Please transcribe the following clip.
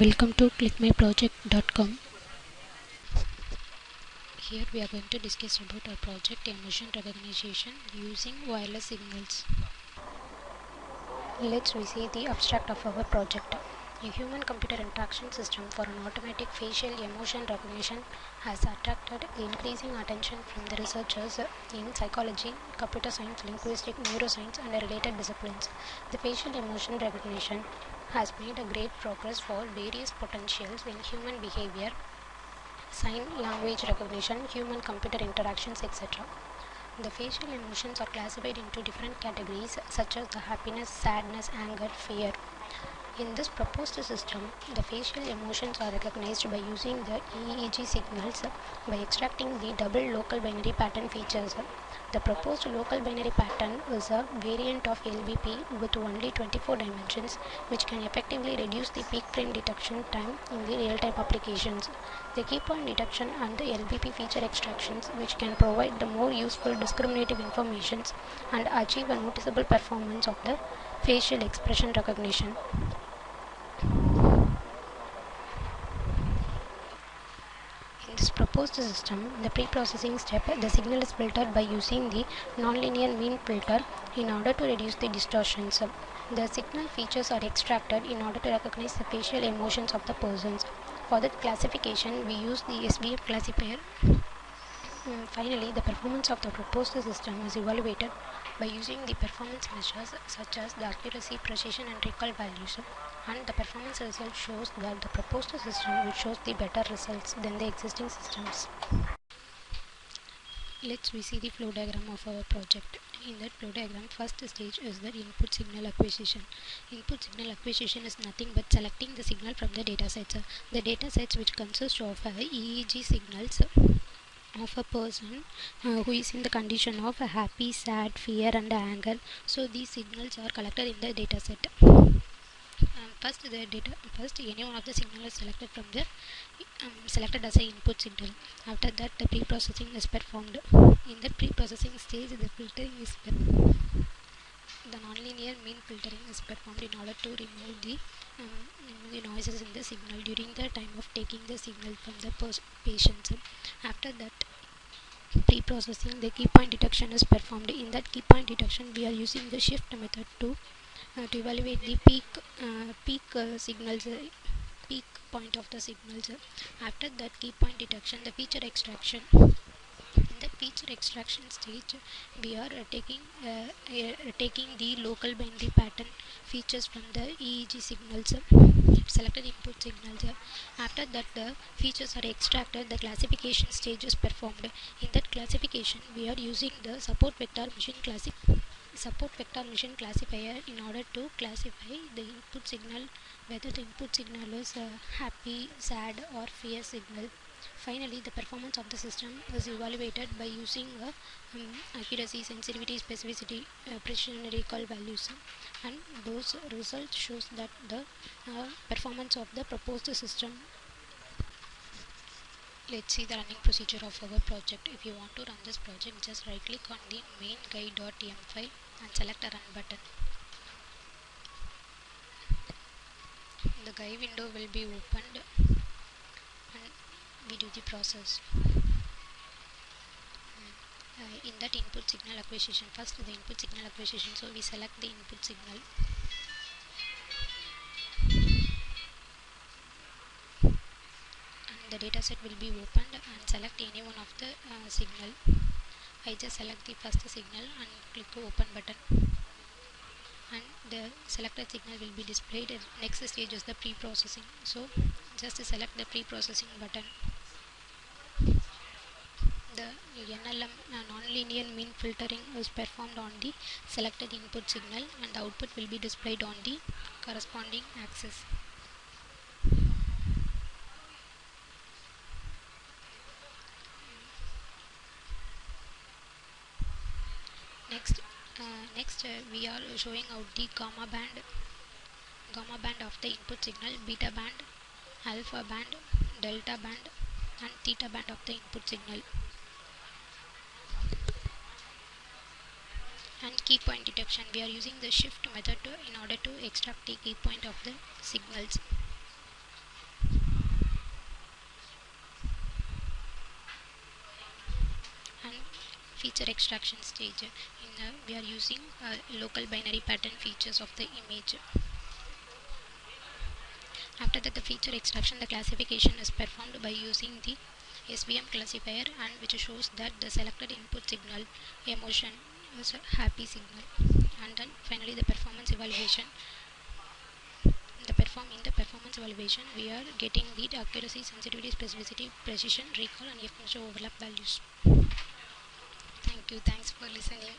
Welcome to clickmyproject.com. Here we are going to discuss about our project emotion recognition using wireless signals. Let's see the abstract of our project. A human-computer interaction system for an automatic facial emotion recognition has attracted increasing attention from the researchers in psychology, computer science, linguistics, neuroscience, and related disciplines. The facial emotion recognition has made a great progress for various potentials in human behavior, sign language recognition, human computer interactions, etc. The facial emotions are classified into different categories such as the happiness, sadness, anger, fear. In this proposed system, the facial emotions are recognized by using the EEG signals by extracting the double local binary pattern features. The proposed local binary pattern is a variant of LBP with only 24 dimensions, which can effectively reduce the peak frame detection time in the real-time applications. The key point detection and the LBP feature extractions, which can provide the more useful discriminative informations and achieve a noticeable performance of the facial expression recognition. In this proposed system, the pre-processing step, the signal is filtered by using the nonlinear mean filter in order to reduce the distortions. The signal features are extracted in order to recognize the facial emotions of the persons. For that classification, we use the SVM classifier. Finally, the performance of the proposed system is evaluated by using the performance measures such as the accuracy, precision, and recall values. And the performance result shows that the proposed system will show the better results than the existing systems. Let's see the flow diagram of our project. In that flow diagram, first stage is the input signal acquisition. Input signal acquisition is nothing but selecting the signal from the datasets. The datasets which consist of EEG signals of a person who is in the condition of happy, sad, fear, and anger. So these signals are collected in the dataset. First any one of the signal is selected from the selected as a input signal. After that, the pre-processing is performed. In the pre-processing stage, the filtering is the nonlinear mean filtering is performed in order to remove the noises in the signal during the time of taking the signal from the patient. After that pre-processing, the key point detection is performed. In that key point detection, we are using the shift method to evaluate the peak point of the signals. After that key point detection, the feature extraction. In the feature extraction stage, we are taking the local binary pattern features from the EEG signals, selected input signals. After that, the features are extracted. The classification stage is performed. In that classification, we are using the support vector mission classifier in order to classify the input signal, whether the input signal is happy, sad, or fear signal. Finally, the performance of the system is evaluated by using accuracy, sensitivity, specificity, precision, recall values, and those results shows that the performance of the proposed system. Let's see the running procedure of our project. If you want to run this project, just right click on the main guide.ym file and select a run button. The guide window will be opened and we do the process. In that input signal acquisition, first the input signal acquisition, so we select the input signal. And the dataset will be opened and select any one of the signal. I just select the first signal and click the open button, and the selected signal will be displayed. Next stage is the pre-processing, so just select the pre-processing button. The NLM non-linear mean filtering is performed on the selected input signal, and the output will be displayed on the corresponding axis. Next, we are showing out the gamma band of the input signal, beta band, alpha band, delta band, and theta band of the input signal. And key point detection, we are using the shift method in order to extract the key point of the signals. feature extraction stage. We are using local binary pattern features of the image. After that, the feature extraction, the classification is performed by using the SVM classifier, and which shows that the selected input signal emotion is a happy signal. And then finally the performance evaluation. In the performance evaluation, we are getting the accuracy, sensitivity, specificity, precision, recall, and F-measure overlap values. Thank you. Thanks for listening.